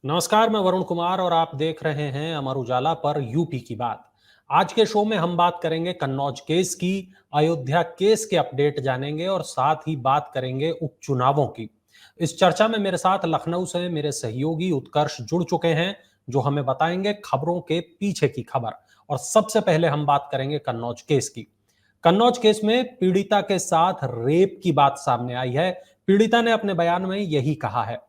नमस्कार, मैं वरुण कुमार और आप देख रहे हैं अमर उजाला पर यूपी की बात। आज के शो में हम बात करेंगे कन्नौज केस की, अयोध्या केस के अपडेट जानेंगे और साथ ही बात करेंगे उपचुनावों की। इस चर्चा में मेरे साथ लखनऊ से मेरे सहयोगी उत्कर्ष जुड़ चुके हैं, जो हमें बताएंगे खबरों के पीछे की खबर। और सबसे पहले हम बात करेंगे कन्नौज केस की। कन्नौज केस में पीड़िता के साथ रेप की बात सामने आई है। पीड़िता ने अपने बयान में यही कहा है।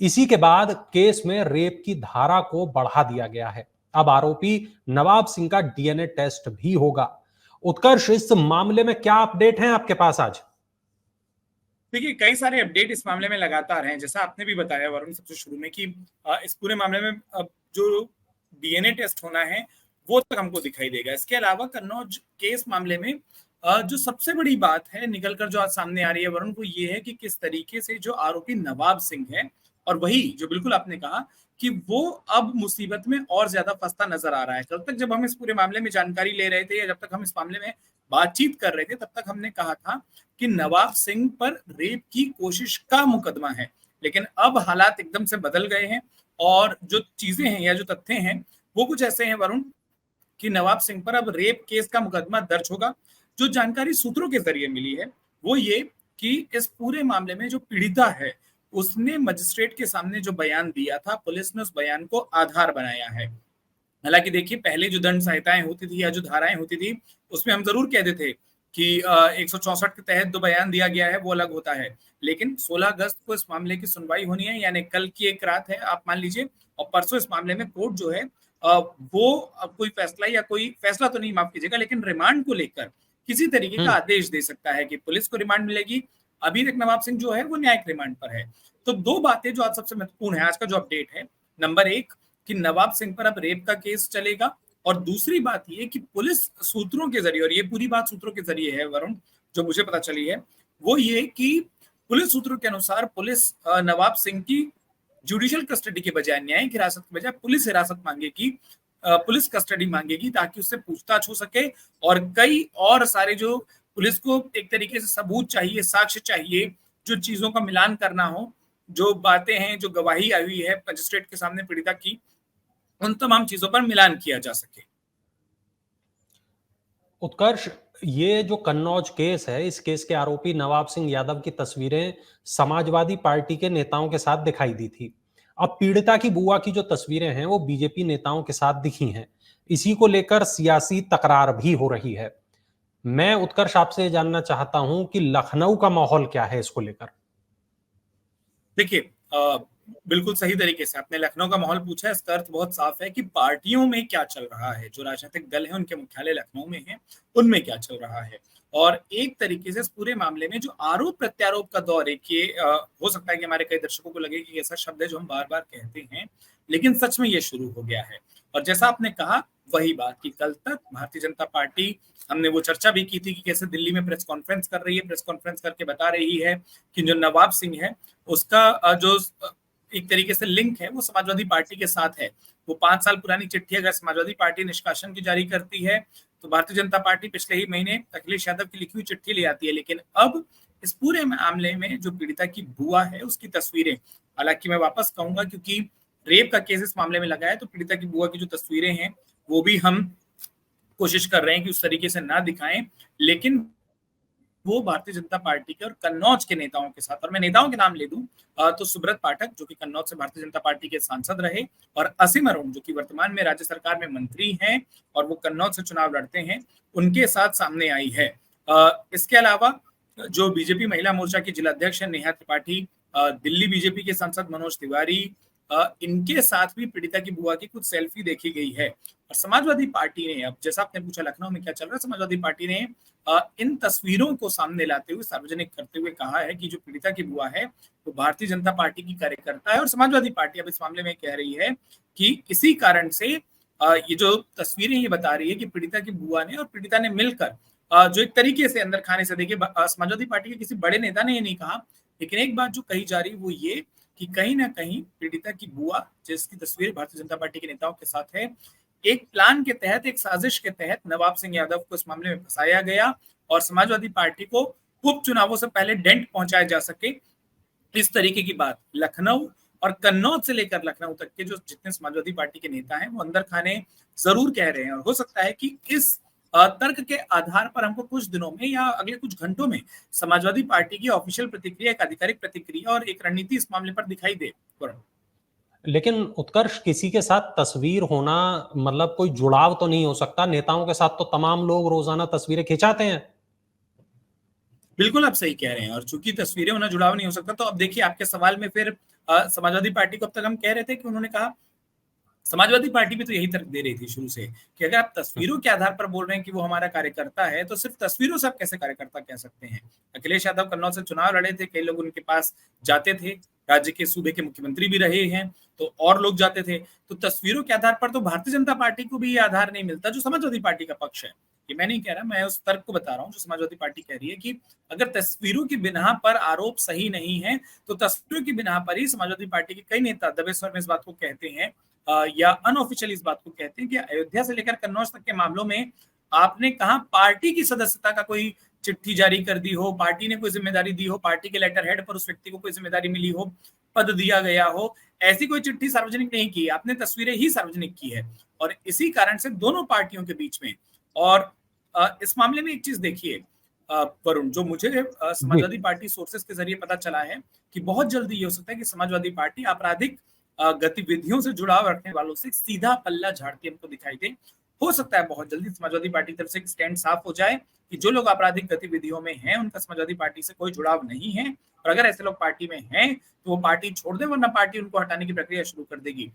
इसी के बाद केस में रेप की धारा को बढ़ा दिया गया है। अब आरोपी नवाब सिंह का डीएनए टेस्ट भी होगा। उत्कर्ष, इस मामले में क्या अपडेट है आपके पास आज? देखिए, कई सारे अपडेट इस मामले में लगातार हैं। जैसा आपने भी बताया वरुण सबसे शुरू में कि इस पूरे मामले में अब जो डीएनए टेस्ट होना है वो तक हमको दिखाई देगा। इसके अलावा कन्नौज केस मामले में जो सबसे बड़ी बात है निकलकर जो आज सामने आ रही है वरुण, वो ये है कि किस तरीके से जो आरोपी नवाब सिंह है, और वही जो बिल्कुल आपने कहा कि वो अब मुसीबत में और ज्यादा फंसता नजर आ रहा है। कल तक जब हम इस पूरे मामले में जानकारी ले रहे थे या जब तक हम इस मामले में बातचीत कर रहे थे, तब तक हमने कहा था कि नवाब सिंह पर रेप की कोशिश का मुकदमा है। लेकिन अब हालात एकदम से बदल गए हैं और जो चीजें हैं या जो तथ्य हैं वो कुछ ऐसे हैं वरुण कि नवाब सिंह पर अब रेप केस का मुकदमा दर्ज होगा। जो जानकारी सूत्रों के जरिए मिली है वो ये कि इस पूरे मामले में जो पीड़िता है उसने मजिस्ट्रेट के सामने जो बयान दिया था, पुलिस ने उस बयान को आधार बनाया है। हालांकि देखिए, पहले जो दंड संहिताएं होती थी या जो धाराएं होती थी उसमें हम जरूर कहते थे कि 164 के तहत जो बयान दिया गया है वो अलग होता है। लेकिन 16 अगस्त को इस मामले की सुनवाई होनी है, यानी कल की एक रात है आप मान लीजिए, और परसों इस मामले में कोर्ट जो है वो अब कोई फैसला या कोई फैसला तो नहीं, माफ कीजिएगा, लेकिन रिमांड को लेकर किसी तरीके का आदेश दे सकता है कि पुलिस को रिमांड मिलेगी। अभी तक नवाब सिंह जो है वो न्यायिक रिमांड पर है। तो दो बातें जो आज सबसे महत्वपूर्ण है, आज का जो अपडेट है, नंबर एक कि नवाब सिंह पर अब रेप का केस चलेगा, और दूसरी बात ये कि पुलिस सूत्रों के जरिए, और ये पूरी बात सूत्रों के जरिए है वरुण, जो मुझे पता चली है वो ये कि पुलिस सूत्रों के अनुसार पुलिस नवाब सिंह की जुडिशियल कस्टडी के बजाय, न्यायिक हिरासत के बजाय पुलिस हिरासत मांगेगी, पुलिस कस्टडी मांगेगी ताकि उससे पूछताछ हो सके। और कई और सारे जो पुलिस को एक तरीके से सबूत चाहिए, साक्ष्य चाहिए, जो चीजों का मिलान करना हो, जो बातें हैं, जो गवाही आई हुई है मजिस्ट्रेट के सामने पीड़िता की, उन तमाम चीजों पर मिलान किया जा सके। उत्कर्ष, ये जो कन्नौज केस है, इस केस के आरोपी नवाब सिंह यादव की तस्वीरें समाजवादी पार्टी के नेताओं के साथ दिखाई दी थी। अब पीड़िता की बुआ की जो तस्वीरें हैं वो बीजेपी नेताओं के साथ दिखी हैं। इसी को लेकर सियासी तकरार भी हो रही है। मैं उत्कर्ष आपसे जानना चाहता हूं कि लखनऊ का माहौल क्या है इसको लेकर? देखिए, बिल्कुल सही तरीके से आपने लखनऊ का माहौल पूछा है। इसका अर्थ बहुत साफ है कि पार्टियों में क्या चल रहा है, जो राजनीतिक दल है उनके मुख्यालय लखनऊ में है, उनमें क्या चल रहा है। और एक तरीके से इस पूरे मामले में जो आरोप प्रत्यारोप का दौर है कि हो सकता है कि हमारे कई दर्शकों को लगे कि ऐसा शब्द है जो हम बार बार कहते हैं, लेकिन सच में ये शुरू हो गया है। और जैसा आपने कहा वही बात कि कल तक भारतीय जनता पार्टी, हमने वो चर्चा भी की थी कि कैसे दिल्ली में प्रेस कॉन्फ्रेंस कर रही है, प्रेस कॉन्फ्रेंस करके बता रही है कि जो नवाब सिंह है उसका जो एक तरीके से लिंक है वो समाजवादी पार्टी के साथ है। वो 5 साल पुरानी चिट्ठी अगर समाजवादी पार्टी निष्कासन की जारी करती है तो भारतीय जनता पार्टी पिछले ही महीने अखिलेश यादव की लिखी हुई चिट्ठी ले आती है। लेकिन अब इस पूरे मामले में जो पीड़िता की बुआ है उसकी तस्वीरें, हालांकि मैं वापस कहूंगा क्योंकि रेप का केस इस मामले में लगा है, तो पीड़िता की बुआ की जो तस्वीरें हैं वो भी हम कोशिश कर रहे हैं कि उस तरीके से ना दिखाएं, लेकिन वो भारतीय जनता पार्टी के और कन्नौज के नेताओं के साथ, और मैं नेताओं के नाम ले दूं तो सुब्रत पाठक जो कि कन्नौज से भारतीय जनता पार्टी के सांसद रहे, और असीम अरुण जो कि वर्तमान में राज्य सरकार में मंत्री हैं और वो कन्नौज से चुनाव लड़ते हैं, उनके साथ सामने आई है। इसके अलावा जो बीजेपी महिला मोर्चा की जिलाध्यक्ष है नेहा त्रिपाठी, दिल्ली बीजेपी के सांसद मनोज तिवारी, इनके साथ भी पीड़िता की बुआ की कुछ सेल्फी देखी गई है। और समाजवादी पार्टी ने, अब जैसा आपने पूछा लखनऊ में क्या चल रहा है, समाजवादी पार्टी ने इन तस्वीरों को सामने लाते हुए, सार्वजनिक करते हुए कहा है कि जो पीड़िता की बुआ है वो भारतीय जनता पार्टी की कार्यकर्ता है, और समाजवादी पार्टी अब इस मामले में कह रही है कि इसी कारण से ये जो तस्वीरें ये बता रही है कि पीड़िता की बुआ ने और पीड़िता ने मिलकर जो एक तरीके से अंदर खाने से, देखिए समाजवादी पार्टी के किसी बड़े नेता ने ये नहीं कहा, लेकिन एक बात जो कही जा रही वो ये कि कहीं ना कहीं पीड़िता की बुआ, जिसकी तस्वीर भारतीय जनता पार्टी के नेताओं के साथ है, एक प्लान के तहत, एक साजिश के तहत नवाब सिंह यादव को इस मामले में फंसाया गया और समाजवादी पार्टी को उपचुनावों से पहले डेंट पहुंचाया जा सके, इस तरीके की बात लखनऊ और कन्नौज से लेकर लखनऊ तक के जो जितने समाजवादी पार्टी के नेता हैं वो अंदर खाने जरूर कह रहे हैं, और हो सकता है कि इस तर्क के आधार पर हमको कुछ दिनों में या अगले कुछ घंटों में समाजवादी पार्टी की ऑफिशियल प्रतिक्रिया, एक आधिकारिक प्रतिक्रिया और एक रणनीति इस मामले पर दिखाई दे। लेकिन उत्कर्ष, किसी के साथ तस्वीर होना मतलब कोई जुड़ाव तो नहीं हो सकता? नेताओं के साथ तो तमाम लोग रोजाना तस्वीरें खिंचाते हैं। बिल्कुल आप सही कह रहे हैं, और चूंकि तस्वीरें होना जुड़ाव नहीं हो सकता, तो अब देखिए आपके सवाल में फिर समाजवादी पार्टी को अब तक हम कह रहे थे कि उन्होंने कहा, समाजवादी पार्टी भी तो यही तर्क दे रही थी शुरू से कि अगर आप तस्वीरों के आधार पर बोल रहे हैं कि वो हमारा कार्यकर्ता है, तो सिर्फ तस्वीरों से आप कैसे कार्यकर्ता कह सकते हैं? अखिलेश यादव कन्नौज से चुनाव लड़े थे, कई लोग उनके पास जाते थे, राज्य के सूबे के मुख्यमंत्री भी रहे हैं, तो और लोग जाते थे। तो तस्वीरों के आधार पर तो भारतीय जनता पार्टी को भी ये आधार नहीं मिलता जो समाजवादी पार्टी का पक्ष है। ये मैं नहीं कह रहा, मैं उस तर्क को बता रहा हूँ जो समाजवादी पार्टी कह रही है कि अगर तस्वीरों की बिना पर आरोप सही नहीं है, तो तस्वीरों की बिना पर ही समाजवादी पार्टी के कई नेता दबे स्वर में इस बात को कहते हैं, या अनऑफिशियल इस बात को कहते हैं कि अयोध्या से लेकर कन्नौज तक के मामलों में आपने कहा पार्टी की सदस्यता का कोई चिट्ठी जारी कर दी हो, पार्टी ने कोई जिम्मेदारी दी हो, पार्टी के लेटर हेड पर उस व्यक्ति को कोई जिम्मेदारी मिली हो, पद दिया गया हो, ऐसी कोई चिट्ठी सार्वजनिक नहीं की, आपने तस्वीरें ही सार्वजनिक की है। और इसी कारण से दोनों पार्टियों के बीच में, और इस मामले में एक चीज देखिए वरुण, जो मुझे जी। समाजवादी पार्टी सोर्सेस के जरिए पता चला है कि बहुत जल्दी ये हो सकता है कि समाजवादी पार्टी आपराधिक गतिविधियों से जुड़ाव रखने वालों से सीधा पल्ला झाड़ती हमको दिखाई दे। हो सकता है बहुत जल्दी समाजवादी पार्टी की तरफ से एक स्टैंड साफ हो जाए कि जो लोग आपराधिक गतिविधियों में हैं उनका समाजवादी पार्टी से कोई जुड़ाव नहीं है, और अगर ऐसे लोग पार्टी में हैं तो वो पार्टी छोड़ दें, वरना पार्टी उनको हटाने की प्रक्रिया शुरू कर देगी।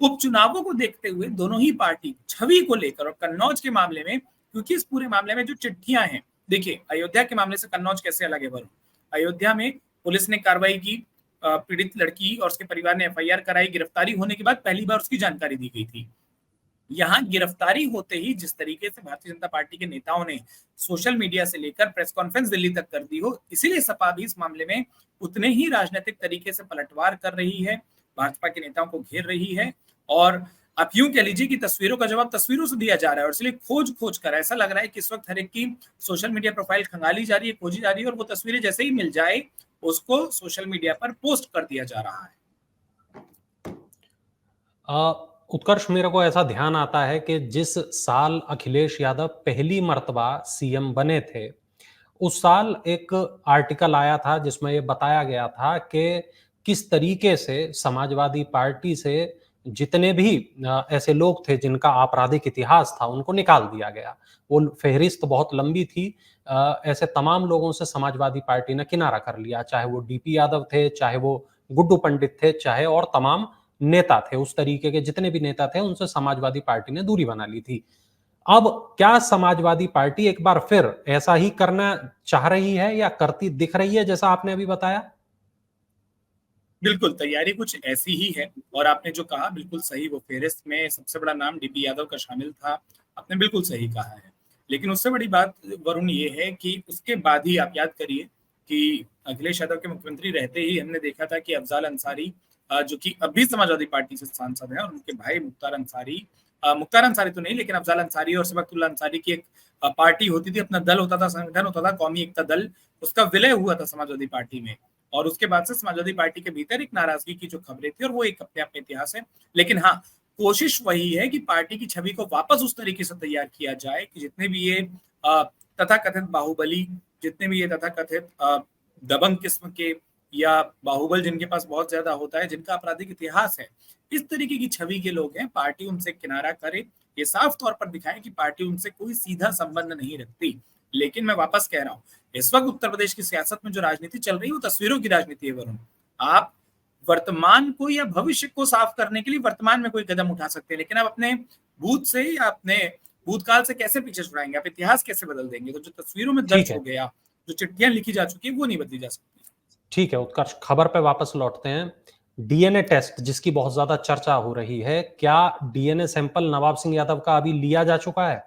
उपचुनावों को देखते हुए दोनों ही पार्टी छवि को लेकर, और कन्नौज के मामले में, क्योंकि इस पूरे मामले में जो चिट्ठियां हैं, देखिए अयोध्या के मामले से कन्नौज कैसे अलग है वरुण। अयोध्या में पुलिस ने कार्रवाई की, पीड़ित लड़की और उसके परिवार ने एफआईआर कराई, गिरफ्तारी होने के बाद पहली बार उसकी जानकारी दी गई थी। यहाँ गिरफ्तारी होते ही जिस तरीके से भारतीय जनता पार्टी के नेताओं ने सोशल मीडिया से लेकर प्रेस कॉन्फ्रेंस दिल्ली तक कर दी हो, इसीलिए सपा भी इस मामले में उतने ही राजनीतिक तरीके से पलटवार कर रही है, भाजपा के नेताओं को घेर रही है। और आप यूं कह लीजिए कि तस्वीरों का जवाब तस्वीरों से दिया जा रहा है, और इसलिए खोज खोज कर ऐसा लग रहा है कि इस वक्त हर एक की सोशल मीडिया प्रोफाइल खंगाली जा रही है, खोजी जा रही है, और वो तस्वीरें जैसे ही मिल जाए उसको सोशल मीडिया पर पोस्ट कर दिया जा रहा है। उत्कर्ष, मेरे को ऐसा ध्यान आता है कि जिस साल अखिलेश यादव पहली मर्तबा सीएम बने थे, उस साल एक आर्टिकल आया था जिसमें ये बताया गया था कि किस तरीके से समाजवादी पार्टी से जितने भी ऐसे लोग थे जिनका आपराधिक इतिहास था, उनको निकाल दिया गया। वो फ़हरिस्त बहुत लंबी थी। ऐसे तमाम लोगों से समाजवादी पार्टी ने किनारा कर लिया, चाहे वो डीपी यादव थे, चाहे वो गुड्डू पंडित थे, चाहे और तमाम नेता थे। उस तरीके के जितने भी नेता थे, उनसे समाजवादी पार्टी ने दूरी बना ली थी। अब क्या समाजवादी पार्टी एक बार फिर ऐसा ही करना चाह रही है या करती दिख रही है, जैसा आपने अभी बताया? बिल्कुल, तैयारी कुछ ऐसी ही है, और आपने जो कहा बिल्कुल सही, वो फ़हरिस्त में सबसे बड़ा नाम डीपी यादव का शामिल था। आपने बिल्कुल सही कहा है। लेकिन उससे बड़ी बात वरुण ये है कि उसके बाद ही आप याद करिए कि अखिलेश यादव के मुख्यमंत्री रहते ही हमने देखा था कि अफ़ज़ल अंसारी, जो कि अब भी समाजवादी पार्टी से सांसद हैं, और उनके भाई मुख्तार अंसारी तो नहीं, लेकिन अफ़ज़ल अंसारी और सबकतुल्ला अंसारी की एक पार्टी होती थी, अपना दल होता था, संगठन होता था, कौमी एकता दल, उसका विलय हुआ था समाजवादी पार्टी में। और उसके बाद से समाजवादी पार्टी के भीतर एक नाराजगी की जो खबरें थी, और वो एक अपने आप में इतिहास है। लेकिन हाँ, कोशिश वही है कि पार्टी की छवि को वापस उस तरीके से तैयार किया जाए कि जितने भी ये तथाकथित बाहुबली, जितने भी ये तथाकथित दबंग किस्म के, या बाहुबल जिनके पास बहुत ज्यादा होता है, जिनका आपराधिक इतिहास है, इस तरीके की छवि के लोग हैं, पार्टी उनसे किनारा करे, ये साफ तौर पर दिखाए कि पार्टी उनसे कोई सीधा संबंध नहीं रखती। लेकिन मैं वापस कह रहा हूँ, इस वक्त उत्तर प्रदेश की सियासत में जो राजनीति चल रही है वो तस्वीरों की राजनीति है वरुण। आप वर्तमान को या भविष्य को साफ करने के लिए वर्तमान में कोई कदम उठा सकते हैं, लेकिन आप अपने भूत से या अपने भूतकाल से कैसे पीछे छुड़ाएंगे, आप इतिहास कैसे बदल देंगे? तो जो तस्वीरों में ठीक दर्ज है। हो गया, जो चिट्ठियां लिखी जा चुकी है, वो नहीं बदली जा सकती। ठीक है उत्कर्ष, खबर पे वापस लौटते हैं। डीएनए टेस्ट जिसकी बहुत ज्यादा चर्चा हो रही है, क्या डीएनए सैंपल नवाब सिंह यादव का अभी लिया जा चुका है?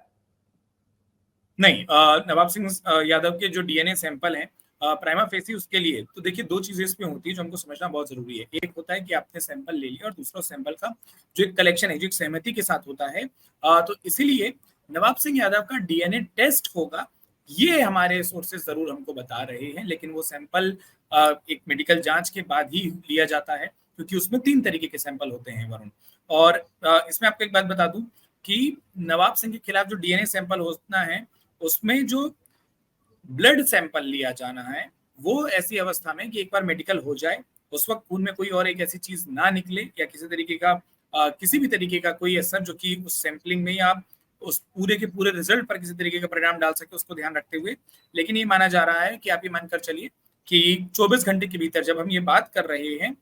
नहीं, नवाब सिंह यादव के जो डीएनए सैंपल हैं, प्राइमा फेसी उसके लिए तो देखिए दो चीजें इसमें होती है जो हमको समझना बहुत जरूरी है। एक होता है कि आपने सैंपल ले लिया, और दूसरा सैंपल का जो एक कलेक्शन है, जो एक सहमति के साथ होता है। तो इसीलिए नवाब सिंह यादव का डीएनए टेस्ट होगा, ये हमारे सोर्सेज जरूर हमको बता रहे हैं, लेकिन वो सैंपल एक मेडिकल जांच के बाद ही लिया जाता है। क्योंकि उसमें 3 तरीके के सैंपल होते हैं वरुण। और इसमें आपको एक बात बता दूं कि नवाब सिंह के खिलाफ जो डीएनए सैंपल होना है, उसमें जो ब्लड सैंपल लिया जाना है वो ऐसी अवस्था में कि एक बार मेडिकल हो जाए, उस वक्त खून में कोई और एक ऐसी चीज ना निकले या किसी तरीके का किसी भी तरीके का कोई असर जो कि उस सैंपलिंग में या उस पूरे के पूरे रिजल्ट पर किसी तरीके का परिणाम डाल सके, उसको ध्यान रखते हुए। लेकिन ये माना जा रहा है कि आप ये मानकर चलिए कि 24 घंटे के भीतर जब हम ये बात कर रहे हैं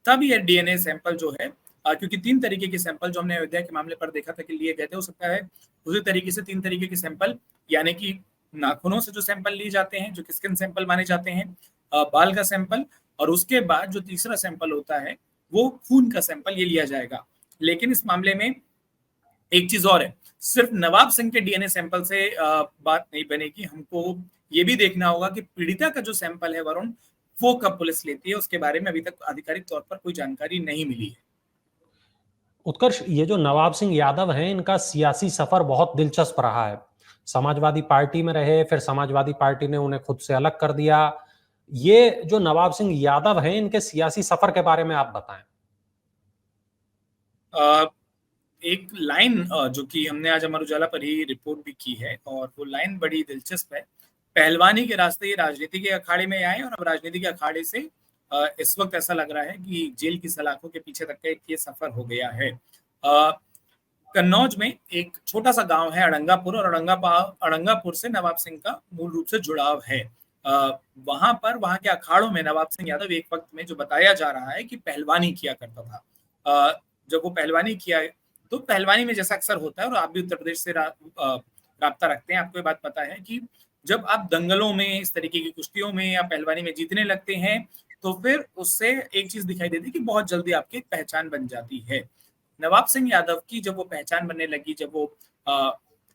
तब ये डीएनए सैंपल जो है, क्योंकि 3 तरीके के सैंपल जो हमने अयोध्या के मामले पर देखा था कि लिए गए थे, हो सकता है उसी तरीके से 3 तरीके के सैंपल, यानी कि नाखूनों से जो सैंपल लिए जाते हैं जो कि स्किन सैंपल माने जाते हैं, बाल का सैंपल, और उसके बाद जो तीसरा सैंपल होता है वो खून का सैंपल ये लिया जाएगा। लेकिन इस मामले में एक चीज और है, सिर्फ नवाब सिंह के डीएनए सैंपल से बात नहीं बनेगी, हमको ये भी देखना होगा कि पीड़िता का जो सैंपल है वरुण, वो कब पुलिस लेती है, उसके बारे में अभी तक आधिकारिक तौर पर कोई जानकारी नहीं मिली है। उत्कर्ष, ये जो नवाब सिंह यादव हैं, इनका सियासी सफर बहुत दिलचस्प रहा है। समाजवादी पार्टी में रहे, फिर समाजवादी पार्टी ने उन्हें खुद से अलग कर दिया। ये जो नवाब सिंह यादव हैं, इनके सियासी सफर के बारे में आप बताएं। एक लाइन जो कि हमने आज अमर उजाला पर ही रिपोर्ट भी की है, और वो लाइन बड़ी दिलचस्प है। पहलवानी के रास्ते ये राजनीति के अखाड़े में आए, और अब राजनीति के अखाड़े से इस वक्त ऐसा लग रहा है कि जेल की सलाखों के पीछे तक का एक ये सफर हो गया है। कन्नौज में एक छोटा सा गांव है अड़ंगापुर, और अड़ंगापुर से नवाब सिंह का मूल रूप से जुड़ाव है। वहां पर वहां के अखाड़ों में नवाब सिंह यादव एक वक्त में जो बताया जा रहा है कि पहलवानी किया करता था। जब वो पहलवानी किया तो पहलवानी में जैसा अक्सर होता है, और आप भी उत्तर प्रदेश से राब्ता रखते हैं, आपको ये बात पता है कि जब आप दंगलों में, इस तरीके की कुश्तियों में या पहलवानी में जीतने लगते हैं तो फिर उससे एक चीज दिखाई देती है कि बहुत जल्दी आपकी एक पहचान बन जाती है। नवाब सिंह यादव की जब वो पहचान बनने लगी, जब वो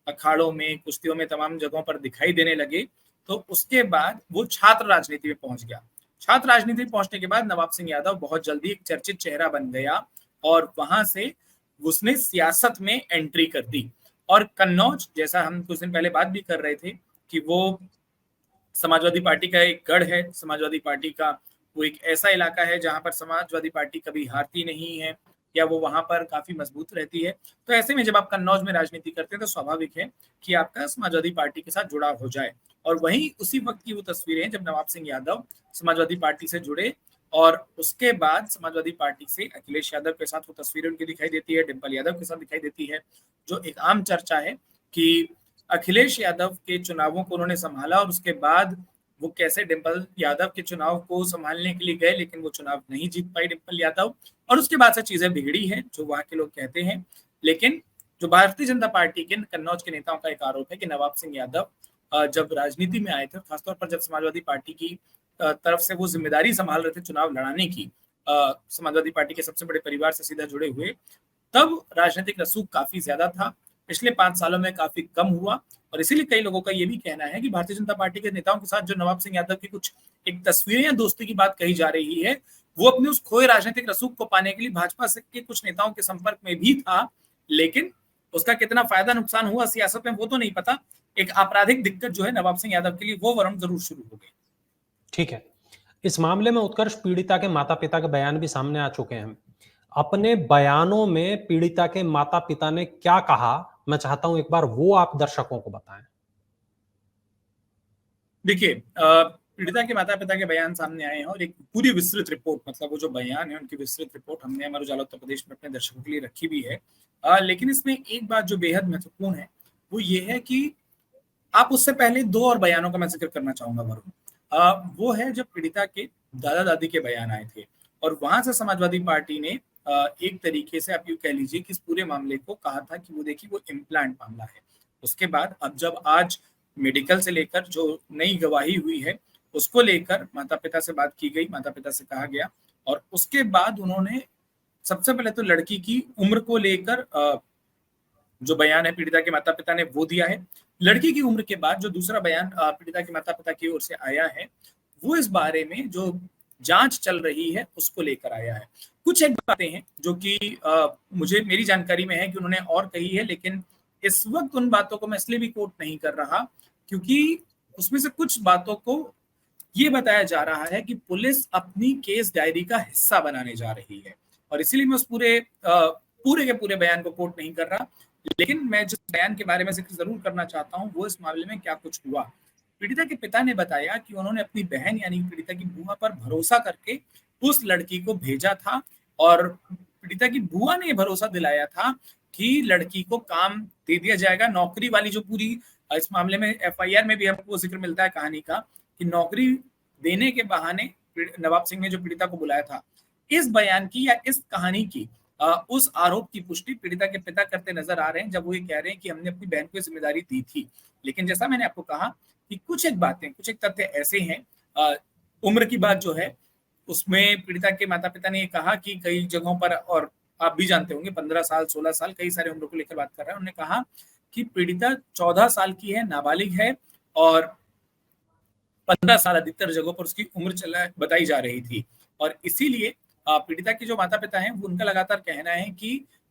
अखाड़ों में, कुश्तियों में, तमाम जगहों पर दिखाई देने लगे, तो उसके बाद वो छात्र राजनीति में पहुंच गया। छात्र राजनीति में पहुंचने के बाद नवाब सिंह यादव बहुत जल्दी एक चर्चित चेहरा बन गया, और वहां से उसने सियासत में एंट्री कर दी। और कन्नौज, जैसा हम कुछ दिन पहले बात भी कर रहे थे कि वो समाजवादी पार्टी का एक गढ़ है, समाजवादी पार्टी का वो एक ऐसा इलाका है जहां पर समाजवादी पार्टी कभी हारती नहीं है, या वो वहां पर काफी मजबूत रहती है। तो ऐसे में जब आप कन्नौज में राजनीति करते हैं तो स्वाभाविक है कि आपका समाजवादी पार्टी के साथ जुड़ाव हो जाए। और वही उसी वक्त की वो तस्वीरें जब नवाब सिंह यादव समाजवादी पार्टी से जुड़े, और उसके बाद समाजवादी पार्टी से अखिलेश यादव के साथ वो तस्वीरें उनकी दिखाई देती है, डिंपल यादव के साथ दिखाई देती है। जो एक आम चर्चा है कि अखिलेश यादव के चुनावों को उन्होंने संभाला, और उसके बाद वो कैसे डिंपल यादव के चुनाव को संभालने के लिए गए, लेकिन वो चुनाव नहीं जीत पाई डिंपल यादव, और उसके बाद से चीजें बिगड़ी हैं, जो वहां के लोग कहते हैं। लेकिन जो भारतीय जनता पार्टी के कन्नौज के नेताओं का एक आरोप है कि नवाब सिंह यादव जब राजनीति में आए थे, खासतौर पर जब समाजवादी पार्टी की तरफ से वो जिम्मेदारी संभाल रहे थे चुनाव लड़ाने की, समाजवादी पार्टी के सबसे बड़े परिवार से सीधा जुड़े हुए, तब राजनीतिक रसूख काफी ज्यादा था। पिछले 5 सालों में काफी कम हुआ, और इसीलिए कई लोगों का ये भी कहना है कि भारतीय जनता पार्टी के नेताओं के साथ जो नवाब सिंह यादव की कुछ एक तस्वीरें या दोस्ती की बात कही जा रही है, वो अपने उस खोए राजनीतिक रसूख को पाने के लिए भाजपा के कुछ नेताओं के संपर्क में भी था। लेकिन उसका कितना फायदा नुकसान हुआ सियासत में वो तो नहीं पता। एक आपराधिक दिक्कत जो है नवाब सिंह यादव के लिए, वो वरुण जरूर शुरू हो गई। ठीक है। इस मामले में उत्कर्ष, पीड़िता के माता पिता के बयान भी सामने आ चुके हैं। अपने बयानों में पीड़िता के माता पिता ने क्या कहा, मैं चाहता हूं एक बार वो आप दर्शकों को बताएं। देखिए, पीड़िता के माता पिता के बयान सामने आए हैं, और एक पूरी विस्तृत रिपोर्ट, मतलब वो जो बयान है उनकी विस्तृत रिपोर्ट हमने अमर उजाला उत्तर प्रदेश में अपने दर्शकों के लिए रखी भी है। लेकिन इसमें एक बात जो बेहद महत्वपूर्ण है वो ये है कि आप उससे पहले 2 और बयानों का मैं जिक्र करना चाहूंगा वरुण। वो है जब पीड़िता के दादा दादी के बयान आए थे, और वहां से समाजवादी पार्टी ने एक तरीके से आप यूं कह लीजिए कि इस पूरे मामले को कहा था कि वो देखिए वो इम्प्लांट मामला है। उसके बाद अब जब आज मेडिकल से लेकर जो नई गवाही हुई है उसको लेकर माता पिता से बात की गई, माता पिता से कहा गया, और उसके बाद उन्होंने सबसे पहले तो लड़की की उम्र को लेकर जो बयान है पीड़िता के माता पिता ने वो दिया है। लड़की की उम्र के बाद जो दूसरा बयान पीड़िता के माता पिता की ओर से आया है, वो इस बारे में जो जांच चल रही है उसको लेकर आया है। कुछ एक बातें हैं जो कि मुझे मेरी जानकारी में है कि उन्होंने और कही है, लेकिन इस वक्त उन बातों को मैं इसलिए भी कोट नहीं कर रहा क्योंकि उसमें से कुछ बातों को ये बताया जा रहा है कि पुलिस अपनी केस डायरी का हिस्सा बनाने जा रही है, और इसीलिए मैं उस पूरे के पूरे बयान को कोट नहीं कर रहा, लेकिन मैं जिस बयान के बारे में जिक्र जरूर करना चाहता हूँ वो इस मामले में क्या कुछ हुआ। पीड़िता के पिता ने बताया कि उन्होंने अपनी बहन यानी पीड़िता की बुआ पर भरोसा करके उस लड़की को भेजा था, और पीड़िता की बुआ ने भरोसा दिलाया था कि लड़की को काम दे दिया जाएगा। नौकरी वाली जो पूरी इस मामले में एफआईआर में भी हमको जिक्र मिलता है कहानी का, कि नौकरी देने के बहाने नवाब सिंह ने जो पीड़िता को बुलाया था। इस बयान की या इस कहानी की उस आरोप की पुष्टि पीड़िता के पिता करते नजर आ रहे हैं, जब वो ये कह रहे हैं कि हमने अपनी बहन को जिम्मेदारी दी थी। लेकिन जैसा मैंने आपको कहा कि कुछ एक बातें, कुछ एक तथ्य ऐसे हैं, उम्र की बात जो है उसमें पीड़िता के माता पिता ने ये कहा कि कई जगहों पर, और आप भी जानते होंगे 15 साल 16 साल कई सारे उम्र को लेकर बात कर रहे हैं, उन्होंने कहा कि पीड़िता 14 साल की है, नाबालिग है, और 15 साल अधिकतर जगहों पर उसकी उम्र बताई जा रही थी। और इसीलिए पीड़िता के जो माता पिता हैं उनका लगातार कहना है कि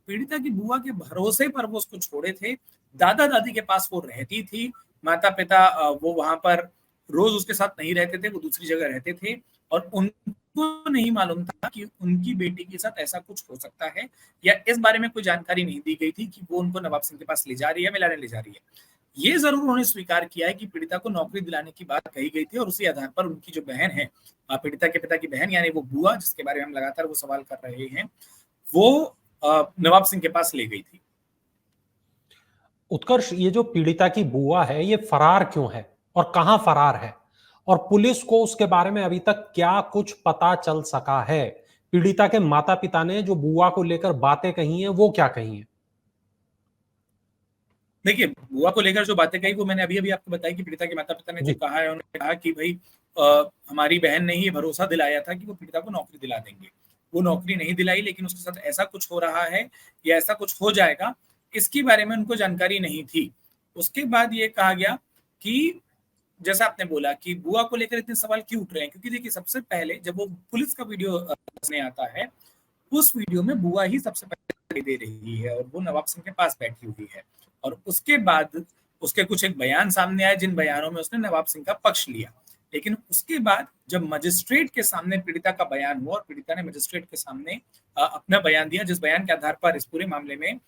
पीड़िता की बुआ के भरोसे पर वो उसको छोड़े थे, दादा दादी के पास वो रहती थी, माता पिता वो वहां पर रोज उसके साथ नहीं रहते थे, वो दूसरी जगह रहते थे, और उनको नहीं मालूम था कि उनकी बेटी के साथ ऐसा कुछ हो सकता है, या इस बारे में कोई जानकारी नहीं दी गई थी कि वो उनको नवाब सिंह के पास ले जा रही है, मिलाने ले जा रही है। ये जरूर उन्होंने स्वीकार किया है कि पीड़िता को नौकरी दिलाने की बात कही गई थी, और उसी आधार पर उनकी जो बहन है, पीड़िता के पिता की बहन यानी वो बुआ जिसके बारे में हम लगातार वो सवाल कर रहे हैं, वो नवाब सिंह के पास ले गई थी। उत्कर्ष, ये जो पीड़िता की बुआ है ये फरार क्यों है और कहां फरार है, और पुलिस को उसके बारे में अभी तक क्या कुछ पता चल सका है? पीड़िता के माता पिता ने जो बुआ को लेकर बातें कही हैं वो क्या कही हैं? देखिए, बुआ को लेकर जो बातें कही वो मैंने अभी अभी आपको बताई कि पीड़िता के माता पिता ने जो जी। कहा है, उन्होंने कहा कि भाई हमारी बहन ने ही भरोसा दिलाया था कि वो पीड़िता को नौकरी दिला देंगे। वो नौकरी नहीं दिलाई, लेकिन उसके साथ ऐसा कुछ हो रहा है या ऐसा कुछ हो जाएगा, इसके बारे में उनको जानकारी नहीं थी। उसके बाद ये कहा गया कि जैसा आपने बोला कि बुआ को लेकर इतने सवाल क्यों उठ रहे हैं, क्योंकि देखिए सबसे पहले जब वो पुलिस का वीडियो सामने आता है, उस वीडियो में बुआ ही सबसे पहले दे रही है, और वो नवाब सिंह के पास बैठी हुई है, और उसके बाद उसके कुछ एक बयान सामने आए जिन बयानों में उसने नवाब सिंह का पक्ष लिया। लेकिन उसके बाद जब मजिस्ट्रेट के सामने पीड़िता का बयान हुआ और पीड़िता ने मजिस्ट्रेट के सामने अपना बयान दिया, जिस बयान के आधार पर इस पूरे मामले में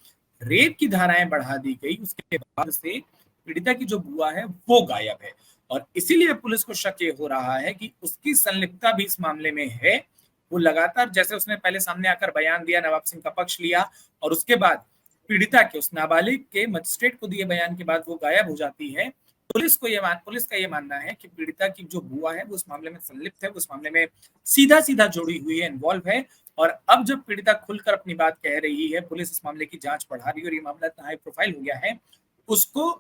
रेप की धाराएं बढ़ा दी गई, उसके बाद से पीड़िता की जो बुआ है वो गायब है, और इसीलिए पुलिस को शक ये हो रहा है कि उसकी संलिप्तता भी इस मामले में है। वो लगातार, जैसे उसने पहले सामने आकर बयान दिया, नवाब सिंह का पक्ष लिया, और उसके बाद पीड़िता के उस नाबालिग के मजिस्ट्रेट को दिए बयान के बाद वो गायब हो जाती है। पुलिस का ये मानना है कि पीड़िता की जो बुआ है वो इस मामले में संलिप्त है, वो इस मामले में सीधा सीधा जुड़ी हुई है, इन्वॉल्व है। और अब जब पीड़िता खुलकर अपनी बात कह रही है, पुलिस इस मामले की जांच बढ़ा रही है और ये मामला इतना हाई प्रोफाइल हो गया है, उसको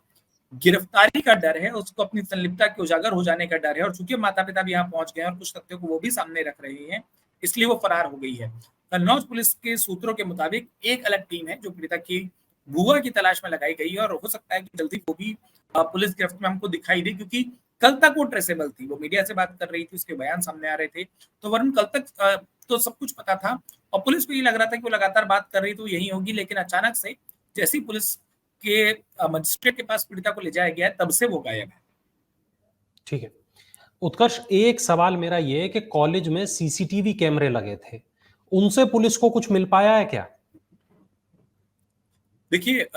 गिरफ्तारी का डर है, उसको अपनी संलिप्तता के उजागर हो जाने का डर है, और चूंकि माता पिता भी यहाँ पहुंच गए हैं और कुछ तथ्यों को वो भी सामने रख रहे हैं, इसलिए वो फरार हो गई है। कन्नौज पुलिस के सूत्रों के मुताबिक एक अलग टीम है जो पीड़िता की बुआ की तलाश में लगाई गई है, और हो सकता है कि जल्दी वो भी पुलिस गिरफ्त में हमको दिखाई दे, क्योंकि कल तक वो ट्रेसेबल थी, वो मीडिया से बात कर रही थी, उसके बयान सामने आ रहे थे, तो वरुण कल तक तो सब कुछ पता था, और पुलिस को ये लग रहा था कि वो लगातार बात कर रही तो यही होगी, लेकिन अचानक से जैसी पुलिस के मजिस्ट्रेट के पास पीड़िता को ले जाया गया तब से वो गायब है। ठीक है उत्कर्ष, एक सवाल मेरा ये है कि कॉलेज में सीसीटीवी कैमरे लगे थे, उनसे पुलिस को कुछ मिल पाया है क्या? देखिए,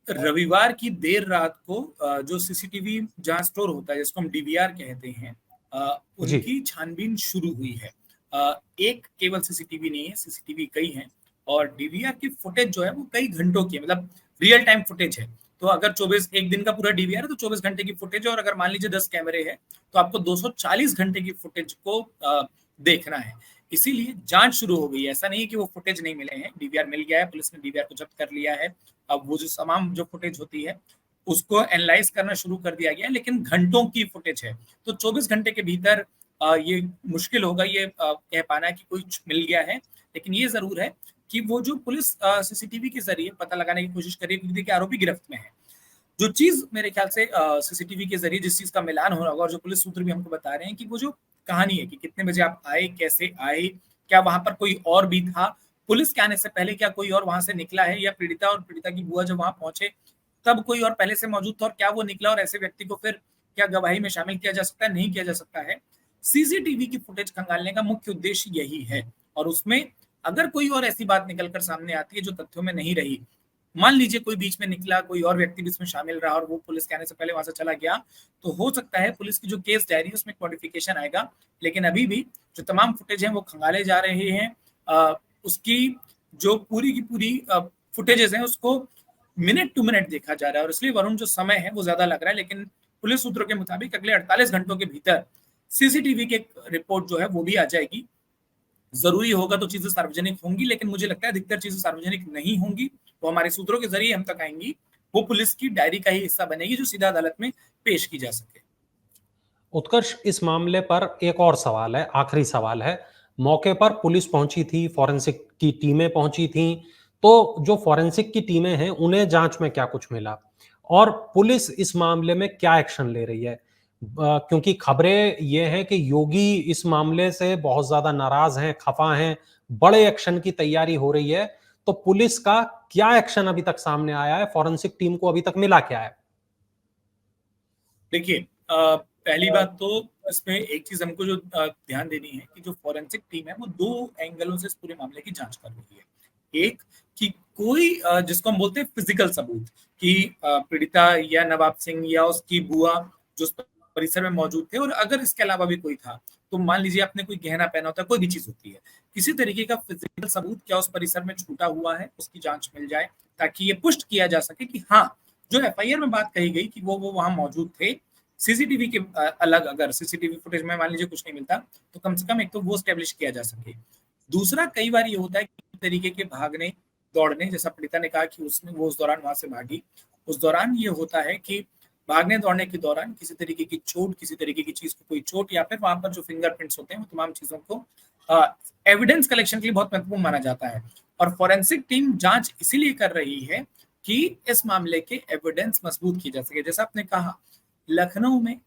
रविवार की देर रात को जो सीसीटीवी जहां स्टोर होता है, जिसको हम डीवीआर कहते हैं, जी। उनकी छानबीन शुरू हुई है। एक केवल सीसीटीवी नहीं है, सीसीटीवी कई हैं, और डीवीआर की फुटेज जो है वो कई घंटों की है, मतलब रियल टाइम फुटेज है। तो अगर 24 एक दिन का पूरा डीवीआर है तो 24 घंटे की फुटेज है, और अगर मान लीजिए 10 कैमरे हैं तो आपको 240 घंटे की फुटेज को देखना है। इसीलिए जांच शुरू हो गई है, ऐसा नहीं है कि वो फुटेज नहीं मिले हैं, डीवीआर मिल गया है, पुलिस ने डीवीआर को जब्त कर लिया है। अब वो जो तमाम जो फुटेज होती है उसको एनालाइज करना शुरू कर दिया गया है, लेकिन घंटों की फुटेज है, तो 24 घंटे के भीतर ये मुश्किल होगा ये कह पाना कि कुछ मिल गया है। लेकिन ये जरूर है कि वो जो पुलिस सीसीटीवी के जरिए पता लगाने की कोशिश कर रही है, क्योंकि देखिए आरोपी गिरफ्त में है, जो चीज मेरे ख्याल से सीसीटीवी के जरिए जिस चीज का मिलान हो रहा होगा, और जो पुलिस सूत्र भी हमको बता रहे हैं कि वो जो कहानी है कि कितने बजे आप आए, कैसे आए, क्या वहां पर कोई और भी था, पुलिस के आने से पहले क्या कोई और वहां से निकला है, या पीड़िता और पीड़िता की बुआ जब वहां पहुंचे तब कोई और पहले से मौजूद था और क्या वो निकला, और ऐसे व्यक्ति को फिर क्या गवाही में शामिल किया जा सकता है, नहीं किया जा सकता है, सीसीटीवी की फुटेज खंगालने का मुख्य उद्देश्य यही है, और उसमें अगर कोई और ऐसी बात निकलकर सामने आती है जो तथ्यों में नहीं रही, मान लीजिए कोई बीच में निकला, कोई और व्यक्ति बीच में शामिल रहा और वो पुलिस के आने से पहले वहां से चला गया, तो हो सकता है पुलिस की जो केस डायरी है उसमें मॉडिफिकेशन आएगा। लेकिन अभी भी जो तमाम फुटेज हैं वो खंगाले जा रहे हैं। उसकी जो पूरी की पूरी फुटेजेस हैं उसको मिनट टू मिनट देखा जा रहा है, और इसलिए वरुण जो समय है वो ज्यादा लग रहा है, लेकिन पुलिस सूत्रों के मुताबिक अगले 48 घंटों के भीतर सीसीटीवी की रिपोर्ट जो है वो भी आ जाएगी। जरूरी होगा तो चीजें सार्वजनिक होंगी, लेकिन मुझे लगता है अधिकतर चीजें सार्वजनिक नहीं होंगी, वो हमारे सूत्रों के जरिए हम तक आएंगी। वो पुलिस की डायरी का ही हिस्सा बनेगी जो सीधा अदालत में पेश की जा सके। उत्कर्ष, इस मामले पर एक और सवाल है, आखिरी सवाल है। मौके पर पुलिस पहुंची थी, फॉरेंसिक की टीमें पहुंची थीं, तो जो फॉरेंसिक की टीमें हैं उन्हें जांच में क्या कुछ मिला और पुलिस इस मामले में क्या एक्शन ले रही है? क्योंकि खबरें ये हैं कि योगी इस मामले से बहुत ज्यादा नाराज हैं, खफा हैं, बड़े एक्शन की तैयारी हो रही है, तो पुलिस का क्या एक्शन अभी तक सामने आया है? फॉरेंसिक टीम को अभी तक मिला क्या है? देखिए, पहली बात तो इसमें एक चीज हमको जो ध्यान देनी है कि जो फॉरेंसिक टीम है वो दो एंगलों से इस पूरे मामले की जांच कर रही है। एक कि कोई जिसको हम बोलते हैं फिजिकल सबूत, कि पीड़िता या नवाब सिंह या उसकी बुआ जो उस परिसर में मौजूद थे, और अगर इसके अलावा भी कोई था, तो मान लीजिए आपने कोई गहना पहना होता है, कोई भी चीज होती है, किसी तरीके का फिजिकल सबूत क्या उस परिसर में छूटा हुआ है, उसकी जांच मिल जाए, ताकि ये पुष्ट किया जा सके कि हाँ, जो एफआईआर में बात कही गई कि वो वहां मौजूद थे। सीसीटीवी के अलग अगर सीसीटीवी फुटेज में मान लीजिए कुछ नहीं मिलता, तो कम से कम एक तो वो स्टेब्लिश किया जा सके। दूसरा, कई बार ये होता है कि तरीके के भागने दौड़ने, जैसा पीड़िता ने कहा कि उसने वो उस दौरान वहां से भागी, उस दौरान ये होता है कि भागने दौड़ने के दौरान किसी तरीके की चोट, किसी तरीके की चीज को कोई चोट, या फिर वहां पर जो फिंगरप्रिंट्स होते हैं वो तमाम चीजों को एविडेंस कलेक्शन के लिए बहुत महत्वपूर्ण माना जाता है। और फॉरेंसिक टीम जांच इसीलिए कर रही है कि इस मामले के एविडेंस मजबूत की जा सके। जैसा आपने कहा, लखनऊ में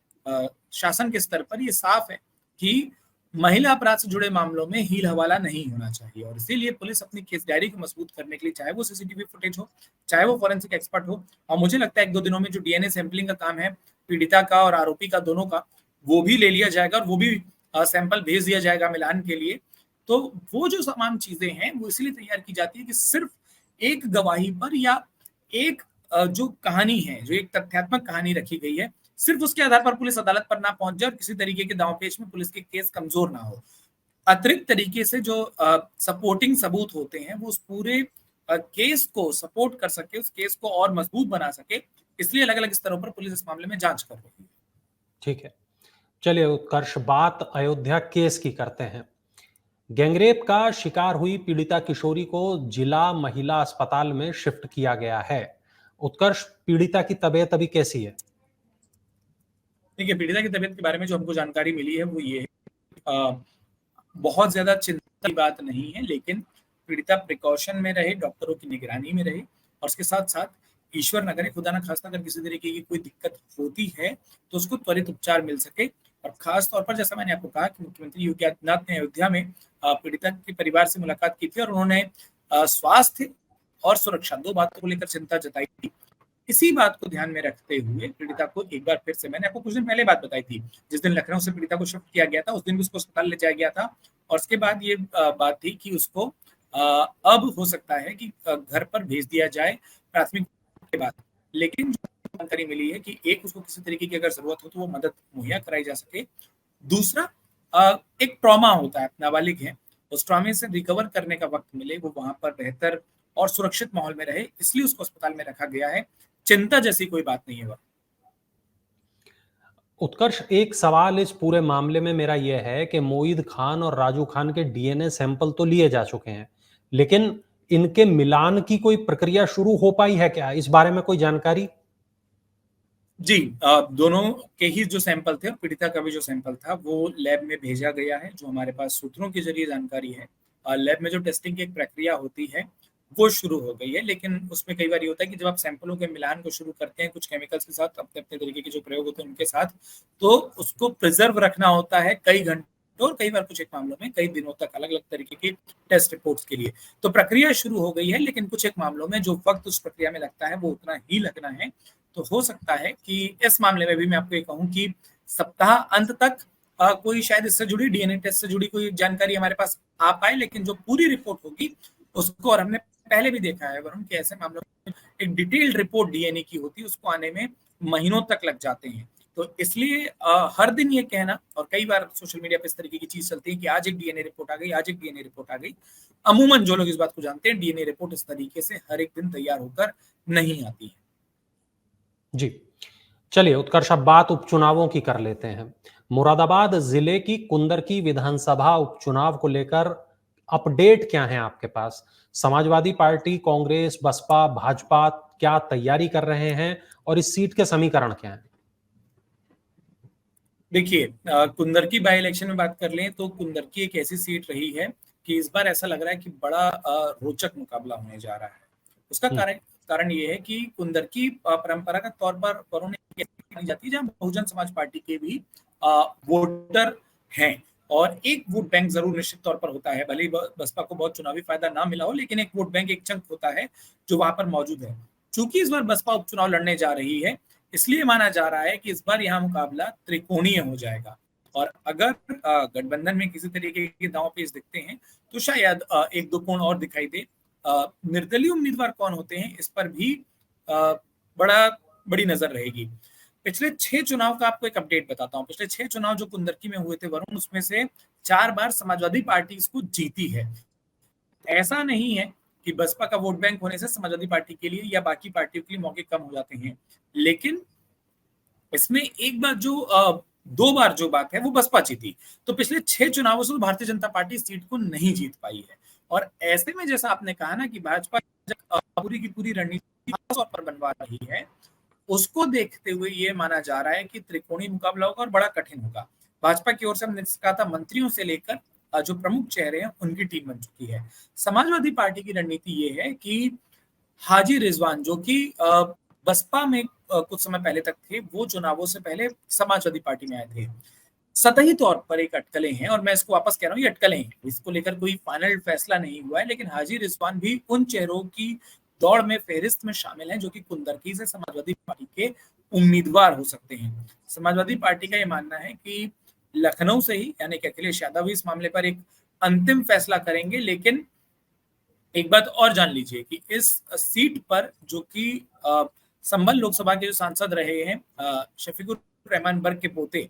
शासन के स्तर पर यह साफ है कि महिला अपराध से जुड़े मामलों में हील हवाला नहीं होना चाहिए, और इसीलिए पुलिस अपनी केस डायरी को मजबूत करने के लिए, चाहे वो सीसीटीवी फुटेज हो, चाहे वो फॉरेंसिक एक्सपर्ट हो, और मुझे लगता है एक दो दिनों में जो डीएनए सैंपलिंग का काम है पीड़िता का और आरोपी का दोनों का, वो भी ले लिया जाएगा और वो भी सैंपल भेज दिया जाएगा मिलान के लिए। तो वो जो तमाम चीजें हैं वो इसलिए तैयार की जाती है कि सिर्फ एक गवाही पर या एक जो कहानी है, जो एक तथ्यात्मक कहानी रखी गई है, सिर्फ उसके आधार पर पुलिस अदालत पर ना पहुंच जाए और किसी तरीके के दांवपेच में पुलिस के केस कमजोर ना हो। अतिरिक्त तरीके से जो सपोर्टिंग सबूत होते हैं वो उस पूरे केस को सपोर्ट कर सके, उस केस को और मजबूत बना सके, इसलिए अलग अलग स्तरों पर पुलिस इस मामले में जांच कर रही है। ठीक है, चलिए उत्कर्ष, बात अयोध्या केस की करते हैं। गैंगरेप का शिकार हुई पीड़िता किशोरी को जिला महिला अस्पताल में शिफ्ट किया गया है। उत्कर्ष, पीड़िता की तबीयत अभी कैसी है? देखिए, पीड़िता की तबीयत के बारे में जो हमको जानकारी मिली है वो ये है, बहुत ज्यादा चिंता की बात नहीं है, लेकिन पीड़िता प्रिकॉशन में रहे, डॉक्टरों की निगरानी में रहे, और उसके साथ साथ ईश्वर न करे, खुदा न खास्ता, अगर किसी तरीके की कोई दिक्कत होती है तो उसको त्वरित उपचार मिल सके। और खास तौर पर जैसा मैंने आपको कहा कि मुख्यमंत्री योगी आदित्यनाथ ने अयोध्या में पीड़िता के परिवार से मुलाकात की थी और उन्होंने स्वास्थ्य और सुरक्षा दो बातों को लेकर चिंता जताई थी। इसी बात को ध्यान में रखते हुए पीड़िता को एक बार फिर से, मैंने आपको कुछ दिन पहले बात बताई थी, जिस दिन लखनऊ से पीड़िता को शिफ्ट किया गया था उस दिन भी उसको अस्पताल ले जाया गया था, और उसके बाद ये बात थी कि उसको अब हो सकता है कि घर पर भेज दिया जाए प्राथमिक के बाद। लेकिन जो जानकारी मिली है कि एक, उसको किसी तरीके की अगर जरूरत हो तो वो मदद मुहैया कराई जा सके। दूसरा, एक ट्रॉमा होता है, नाबालिग है, उस ट्रॉमे से रिकवर करने का वक्त मिले, वो वहां पर बेहतर और सुरक्षित माहौल में रहे, इसलिए उसको अस्पताल में रखा गया है। चिंता जैसी कोई बात नहीं है। उत्कर्ष, एक सवाल इस पूरे मामले में मेरा यह है कि मोईद खान और राजू खान के डीएनए सैंपल तो लिए जा चुके हैं, लेकिन इनके मिलान की कोई प्रक्रिया शुरू हो पाई है क्या? इस बारे में कोई जानकारी? जी, दोनों के ही जो सैंपल थे, पीड़िता का भी जो सैंपल था, वो लैब में भेजा गया है, जो हमारे पास सूत्रों के जरिए जानकारी है। लैब में जो टेस्टिंग की एक प्रक्रिया होती है वो शुरू हो गई है, लेकिन उसमें कई बार ये होता है कि जब आप सैंपलों के मिलान को शुरू करते हैं कुछ केमिकल्स के साथ, अपने अपने तरीके के जो प्रयोग होते हैं उनके साथ, तो उसको प्रिजर्व रखना होता है कई घंटों, और कई बार कुछ एक मामलों में कई दिनों तक, अलग अलग तरीके की टेस्ट रिपोर्ट्स के लिए। तो प्रक्रिया शुरू हो गई है, लेकिन कुछ एक मामलों में जो वक्त उस प्रक्रिया में लगता है वो उतना ही लगना है। तो हो सकता है कि इस मामले में भी मैं आपको ये कहूं कि सप्ताह अंत तक कोई शायद इससे जुड़ी डीएनए टेस्ट से जुड़ी कोई जानकारी हमारे पास आ पाए, लेकिन जो पूरी रिपोर्ट होगी उसको, और हमने पहले भी देखा है वरुण कि ऐसे मामलों में एक डिटेल्ड रिपोर्ट डीएनए की होती है, उसको आने में महीनों तक लग जाते हैं। तो इसलिए हर दिन ये कहना, और कई बार सोशल मीडिया पे इस तरीके की चीज चलती है कि आज एक डीएनए रिपोर्ट आ गई, आज एक डीएनए रिपोर्ट आ गई। अमूमन जो लोग इस बात को जानते हैं, डीएनए रिपोर्ट इस तरीके से हर एक दिन तैयार होकर नहीं आती है। जी, चलिए उत्कर्ष, अब बात उपचुनावों की कर लेते हैं। मुरादाबाद जिले की कुंदरकी विधानसभा उपचुनाव को लेकर अपडेट क्या है आपके पास? समाजवादी पार्टी, कांग्रेस, बसपा, भाजपा क्या तैयारी कर रहे हैं और इस सीट के समीकरण क्या हैं? देखिए, कुंदरकी बाई इलेक्शन में बात कर लें तो कुंदरकी एक ऐसी सीट रही है कि इस बार ऐसा लग रहा है कि बड़ा रोचक मुकाबला होने जा रहा है। उसका हम्म, कारण कारण ये है कि कुंदरकी परंपरागत तौर पर वरुण मानी जाती है, जहां बहुजन समाज पार्टी के भी वोटर हैं, और एक वोट बैंक जरूर निश्चित तौर पर होता है। भले ही बसपा को बहुत चुनावी फायदा ना मिला हो, लेकिन एक वोट बैंक, एक चंक होता है जो वहां पर मौजूद है। चूंकि इस बार बसपा उपचुनाव लड़ने जा रही है, इसलिए माना जा रहा है कि इस बार यहाँ मुकाबला त्रिकोणीय हो जाएगा। और अगर गठबंधन में किसी तरीके के दांव पेच दिखते हैं तो शायद एक दो कोण और दिखाई दे। निर्दलीय उम्मीदवार कौन होते हैं, इस पर भी बड़ा बड़ी नजर रहेगी। पिछले 6 चुनाव का आपको एक अपडेट बताता हूँ। पिछले 6 चुनाव जो कुंदरकी में हुए थे वरुण, उसमें से 4 बार समाजवादी पार्टी इसको जीती है। ऐसा नहीं है कि बसपा का वोट बैंक होने से समाजवादी पार्टी के लिए या बाकी पार्टियों के लिए मौके कम हो जाते हैं, लेकिन इसमें एक बार जो 2 बार जो बात है वो बसपा जीती। तो पिछले 6 चुनावों से भारतीय जनता पार्टी सीट को नहीं जीत पाई है। और ऐसे में जैसा आपने कहा ना कि भाजपा पूरी की पूरी रणनीति तौर पर बनवा रही है, उसको देखते हुए ये माना जा रहा है कि त्रिकोणीय मुकाबला होगा और बड़ा कठिन होगा। भाजपा की ओर से हमने कहा था, मंत्रियों से लेकर जो प्रमुख चेहरे हैं उनकी टीम बन चुकी है। समाजवादी पार्टी की रणनीति ये है कि हाजी रिजवान, जो कि बसपा में कुछ समय पहले तक थे, वो चुनावों से पहले समाजवादी पार्टी में आए थे। सतही तौर पर एक अटकलें हैं, और मैं इसको वापस कह रहा हूँ, ये अटकलें हैं, इसको लेकर कोई फाइनल फैसला नहीं हुआ है, लेकिन हाजी रिजवान भी उन चेहरों की दौड़ में, फहरिस्त में शामिल हैं जो कि कुंदरकी से समाजवादी पार्टी के उम्मीदवार हो सकते हैं। समाजवादी पार्टी का ये मानना है कि लखनऊ से ही, यानी कि अखिलेश यादव ही इस मामले पर एक अंतिम फैसला करेंगे। लेकिन एक बात और जान लीजिए कि इस सीट पर जो कि संभल लोकसभा के जो सांसद रहे हैं शफीकुर रहमान बर्क के पोते,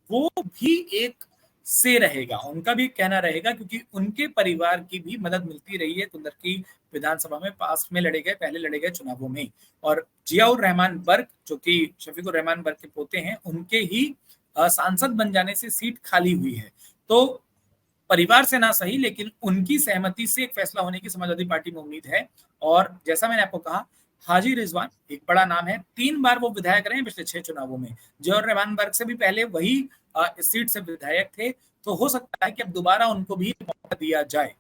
वो भी एक से रहेगा, उनका भी कहना रहेगा, क्योंकि उनके परिवार की भी मदद मिलती रही है कुंदरकी विधानसभा में पास में लड़े गए, पहले लड़े गए चुनावों में। और जियाउर रहमान बर्क, जो कि शफीकुर रहमान बर्क के पोते हैं, उनके ही सांसद बन जाने से सीट खाली हुई है। तो परिवार से ना सही, लेकिन उनकी सहमति से एक फैसला होने की समाजवादी पार्टी में उम्मीद है। और जैसा मैंने आपको कहा, हाजी रिजवान एक बड़ा नाम है, 3 बार वो विधायक रहे पिछले 6 चुनावों में। जियाउर रहमान बर्क से भी पहले वही इस सीट से विधायक थे, तो हो सकता है कि अब दोबारा उनको भी मौका दिया जाए।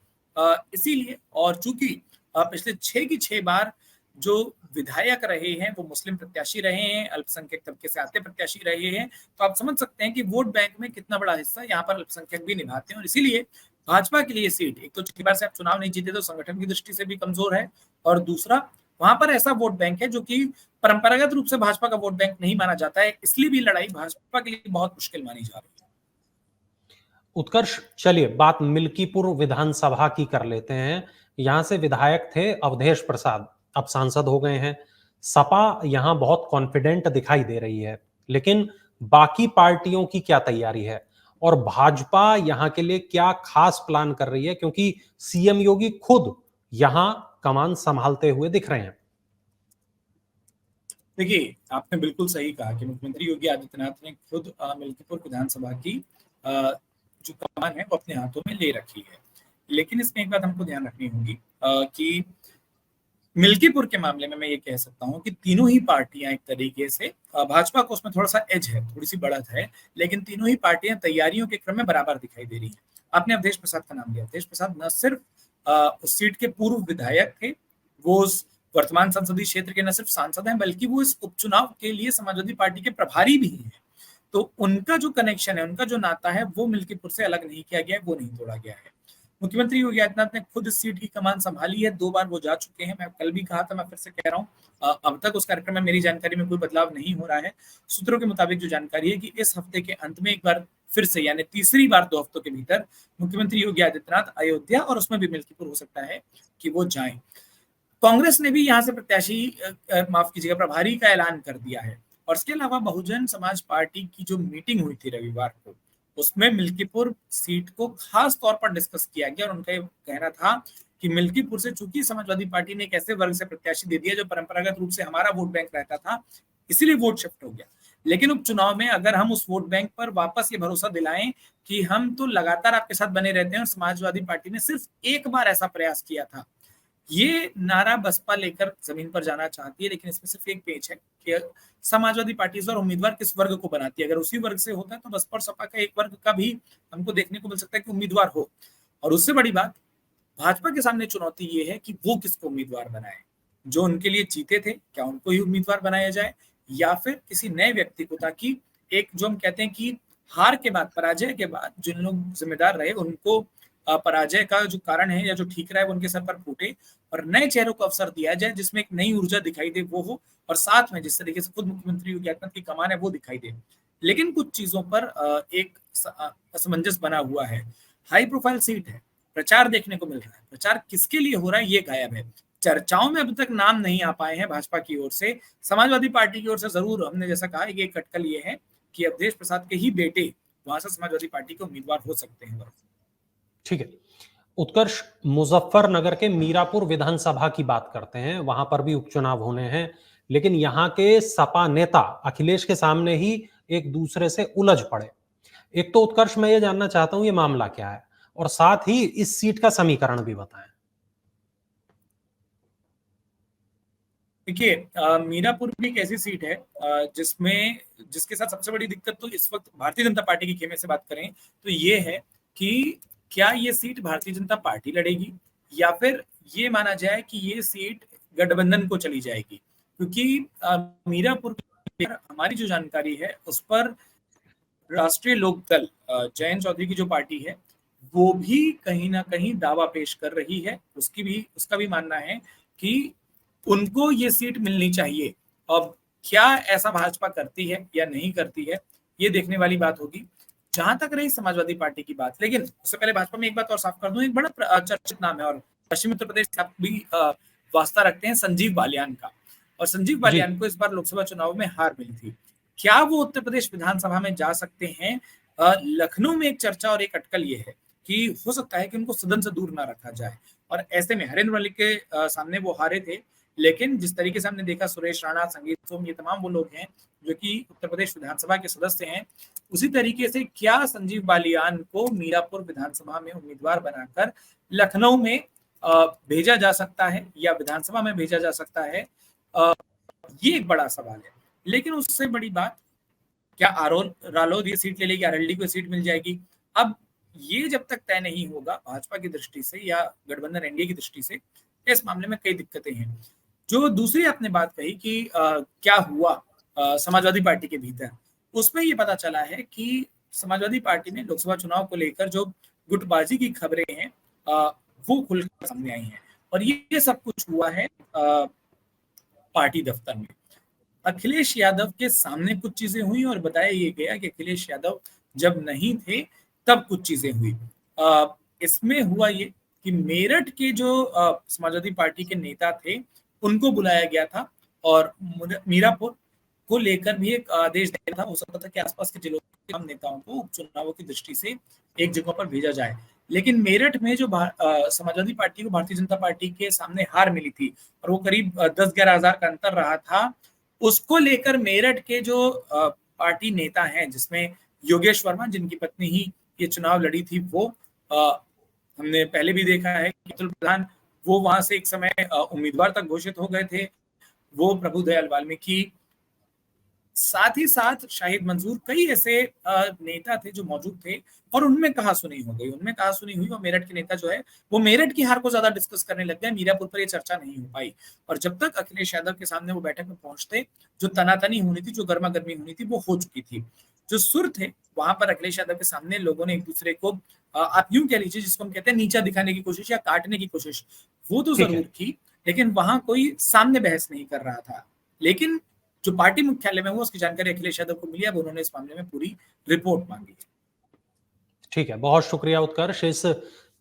इसीलिए, और चूंकि पिछले 6 की 6 बार जो विधायक रहे हैं वो मुस्लिम प्रत्याशी रहे हैं, अल्पसंख्यक तबके से आते प्रत्याशी रहे हैं, तो आप समझ सकते हैं कि वोट बैंक में कितना बड़ा हिस्सा यहाँ पर अल्पसंख्यक भी निभाते हैं। और इसीलिए भाजपा के लिए सीट, एक तो 6 बार से आप चुनाव नहीं जीते तो संगठन की दृष्टि से भी कमजोर है, और दूसरा वहां पर ऐसा वोट बैंक है जो कि परंपरागत रूप से भाजपा का वोट बैंक नहीं माना जाता है, इसलिए भी लड़ाई भाजपा के लिए बहुत मुश्किल मानी जा रही है। उत्कर्ष, चलिए बात मिल्कीपुर विधानसभा की कर लेते हैं। यहां से विधायक थे अवधेश प्रसाद, अब सांसद हो गए हैं। सपा यहां बहुत कॉन्फिडेंट दिखाई दे रही है, लेकिन बाकी पार्टियों की क्या तैयारी है और भाजपा यहां के लिए क्या खास प्लान कर रही है, क्योंकि सीएम योगी खुद यहां कमान संभालते हुए दिख रहे हैं। देखिए, आपने बिल्कुल सही कहा कि मुख्यमंत्री योगी आदित्यनाथ ने खुद मिल्कीपुर विधानसभा की जो कमान है वो अपने हाथों में ले रखी है। लेकिन इसमें एक बात हमको ध्यान रखनी होगी कि मिल्कीपुर के मामले में मैं ये कह सकता हूँ कि तीनों ही पार्टियां एक तरीके से, भाजपा को उसमें थोड़ा सा एज है, थोड़ी सी बढ़त है, लेकिन तीनों ही पार्टियां तैयारियों के क्रम में बराबर दिखाई दे रही हैं। आपने अवधेश प्रसाद का नाम लिया। अवधेश प्रसाद न सिर्फ उस सीट के पूर्व विधायक थे, वो उस वर्तमान संसदीय क्षेत्र के न सिर्फ सांसद हैं, बल्कि वो इस उपचुनाव के लिए समाजवादी पार्टी के प्रभारी भी हैं। तो उनका जो कनेक्शन है, उनका जो नाता है, वो मिल्कीपुर से अलग नहीं किया गया है, वो नहीं तोड़ा गया है। मुख्यमंत्री योगी आदित्यनाथ ने खुद इस सीट की कमान संभाली है, 2 बार वो जा चुके हैं। मैं कल भी कहा था, मैं फिर से कह रहा हूँ, अब तक उस कार्यक्रम में मेरी जानकारी में कोई बदलाव नहीं हो रहा है। सूत्रों के मुताबिक जो जानकारी है कि इस हफ्ते के अंत में एक बार फिर से यानी तीसरी बार 2 हफ्तों के भीतर मुख्यमंत्री योगी आदित्यनाथ अयोध्या और उसमें भी मिल्कीपुर हो सकता है कि वो जाएं। कांग्रेस ने भी यहां से प्रत्याशी माफ कीजिएगा प्रभारी का ऐलान कर दिया है। और इसके अलावा बहुजन समाज पार्टी की जो मीटिंग हुई थी रविवार को, उसमें मिल्कीपुर सीट को खास तौर पर डिस्कस किया गया और उनका ये कहना था कि मिल्कीपुर से चूंकि समाजवादी पार्टी ने एक ऐसे वर्ग से प्रत्याशी दे दिया जो परंपरागत रूप से हमारा वोट बैंक रहता था, इसीलिए वोट शिफ्ट हो गया। लेकिन उपचुनाव में अगर हम उस वोट बैंक पर वापस ये भरोसा दिलाएं कि हम तो लगातार आपके साथ बने रहते हैं, और समाजवादी पार्टी ने सिर्फ एक बार ऐसा प्रयास किया था, ये नारा बसपा लेकर जमीन पर जाना चाहती है। लेकिन इसमें सिर्फ एक पेच है कि समाजवादी पार्टी और उम्मीदवार किस वर्ग को बनाती है। अगर उसी वर्ग से होता है तो बसपा और सपा का एक वर्ग का भी हमको देखने को मिल सकता है कि उम्मीदवार हो। और उससे बड़ी बात, भाजपा के सामने चुनौती ये है कि वो किसको उम्मीदवार बनाए। जो उनके लिए जीते थे, क्या उनको ही उम्मीदवार बनाया जाए या फिर किसी नए व्यक्ति को, ताकि एक जो हम कहते हैं कि हार के बाद, पराजय के बाद जिन लोग जिम्मेदार रहे उनको पराजय का जो कारण है या जो ठीक रहा है वो उनके सर पर फूटे, और नए चेहरों को अवसर दिया जाए जिसमें एक नई ऊर्जा दिखाई दे वो हो, और साथ में जिस तरीके से खुद मुख्यमंत्री योगी आदित्यनाथ की कमान है वो दिखाई दे। लेकिन कुछ चीजों पर एक असमंजस बना हुआ है। हाई प्रोफाइल सीट है, प्रचार देखने को मिल रहा है, प्रचार किसके लिए हो रहा है ये गायब है। चर्चाओं में अभी तक नाम नहीं आ पाए हैं भाजपा की ओर से। समाजवादी पार्टी की ओर से जरूर हमने जैसा कहा ये कटकल ये है कि अवधेश प्रसाद के ही बेटे वहां से समाजवादी पार्टी के उम्मीदवार हो सकते हैं। ठीक है, उत्कर्ष, मुजफ्फरनगर के मीरापुर विधानसभा की बात करते हैं। वहां पर भी उपचुनाव होने हैं, लेकिन यहां के सपा नेता अखिलेश के सामने ही एक दूसरे से उलझ पड़े। एक तो उत्कर्ष, मैं ये जानना चाहता हूं ये मामला क्या है, और साथ ही इस सीट का समीकरण भी बताएं। देखिए, मीरापुर भी एक ऐसी सीट है जिसमें जिसके साथ सबसे बड़ी दिक्कत तो इस वक्त भारतीय जनता पार्टी की खेमे से बात करें तो ये है कि क्या ये सीट भारतीय जनता पार्टी लड़ेगी या फिर ये माना जाए कि ये सीट गठबंधन को चली जाएगी। क्योंकि मीरापुर हमारी जो जानकारी है उस पर राष्ट्रीय लोकदल जयंत चौधरी की जो पार्टी है वो भी कहीं ना कहीं दावा पेश कर रही है। उसका भी मानना है कि उनको ये सीट मिलनी चाहिए। अब क्या ऐसा भाजपा करती है या नहीं करती है ये देखने वाली बात होगी। जहां तक रही समाजवादी पार्टी की बात, लेकिन उससे पहले भाजपा में एक बात और साफ कर दूं, एक बड़ा चर्चित नाम है और पश्चिमी उत्तर प्रदेश से भी वास्ता रखते हैं, संजीव बालियान का। और संजीव बालियान को इस बार लोकसभा चुनाव में हार मिली थी। क्या वो उत्तर प्रदेश विधानसभा में जा सकते हैं? लखनऊ में एक चर्चा और एक अटकल ये है कि हो सकता है कि उनको सदन से दूर ना रखा जाए। और ऐसे में हरेंद्र मलिक के सामने वो हारे थे, लेकिन जिस तरीके से हमने देखा सुरेश राणा, संगीत सोम, ये तमाम वो लोग हैं जो कि उत्तर प्रदेश विधानसभा के सदस्य हैं। उसी तरीके से क्या संजीव बालियान को मीरापुर विधानसभा में उम्मीदवार बनाकर लखनऊ में भेजा जा सकता है या विधानसभा में भेजा जा सकता है, ये एक बड़ा सवाल है। लेकिन उससे बड़ी बात, क्या रालोद ये सीट ले लेगी, आरएलडी को सीट मिल जाएगी? अब ये जब तक तय नहीं होगा भाजपा की दृष्टि से या गठबंधन एनडीए की दृष्टि से, इस मामले में कई दिक्कतें हैं। जो दूसरी आपने बात कही कि क्या हुआ समाजवादी पार्टी के भीतर, उसमें ये पता चला है कि समाजवादी पार्टी में लोकसभा चुनाव को लेकर जो गुटबाजी की खबरें हैं वो खुलकर सामने आई हैं। और ये सब कुछ हुआ है पार्टी दफ्तर में। अखिलेश यादव के सामने कुछ चीजें हुई और बताया ये गया कि अखिलेश यादव जब नहीं थे तब कुछ चीजें हुई। इसमें हुआ ये कि मेरठ के जो समाजवादी पार्टी के नेता थे उनको बुलाया गया था और मीरापुर को लेकर भी एक आदेश दिया था। हो सकता था कि आसपास के जिलों के तमाम नेताओं को उपचुनावों की दृष्टि से एक जगह पर भेजा जाए। लेकिन मेरठ में जो समाजवादी पार्टी को भारतीय जनता पार्टी के सामने हार मिली थी और वो करीब 10-11 हजार का अंतर रहा था, उसको लेकर मेरठ के जो पार्टी नेता हैं जिसमें योगेश वर्मा, जिनकी पत्नी ही ये चुनाव लड़ी थी, वो हमने पहले भी देखा है कि अतुल प्रधान वो वहां से एक समय उम्मीदवार तक घोषित हो गए थे, वो प्रभुदयाल वाल्मीकि, साथ ही साथ शाहिद मंसूर, कई ऐसे नेता थे जो मौजूद थे और उनमें कहासुनी हो गई, उनमें कहासुनी हुई और मेरठ के नेता जो है वो मेरठ की हार को ज्यादा डिस्कस करने लग गए। मीरापुर पर ये चर्चा नहीं हो पाई और जब तक अखिलेश यादव के सामने वो बैठक में पहुंचते, जो तनातनी होनी थी, जो गर्मा गर्मी होनी थी, वो हो चुकी थी। जो सुर थे वहां पर अखिलेश यादव के सामने लोगों ने एक दूसरे को आप यूं कह लीजिए जिसको हम कहते हैं नीचा दिखाने की कोशिश या काटने की कोशिश, वो तो जरूर की, लेकिन वहां कोई सामने बहस नहीं कर रहा था। लेकिन जो पार्टी मुख्यालय में हुआ उसकी जानकारी अखिलेश यादव को मिली, अब उन्होंने इस मामले में पूरी रिपोर्ट मांगी। ठीक है, बहुत शुक्रिया उत्कर्ष, इस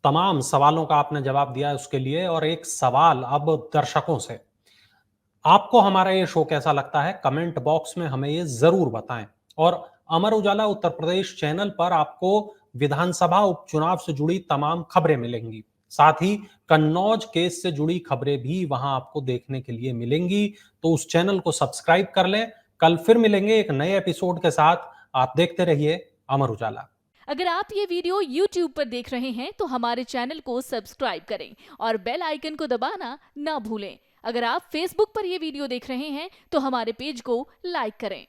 तमाम सवालों का आपने जवाब दिया है उसके लिए। और एक सवाल अब दर्शकों से, आपको हमारा ये शो कैसा लगता है? कमेंट बॉक्स में हमें ये ज़रूर बताएं। और अमर उजाला उत्तर प्रदेश चैनल पर आपको विधानसभा उपचुनाव से जुड़ी तमाम खबरें मिलेंगी। साथ ही कन्नौज केस से जुड़ी खबरें भी वहां आपको देखने के लिए मिलेंगी। तो उस चैनल को सब्सक्राइब कर लें। कल फिर मिलेंगे एक नए एपिसोड के साथ। आप देखते रहिए अमर उजाला। अगर आप ये वीडियो YouTube पर देख रहे हैं तो हमारे चैनल को सब्सक्राइब करें और बेल आइकन को दबाना ना भूलें। अगर आप Facebook पर ये वीडियो देख रहे हैं तो हमारे पेज को लाइक करें।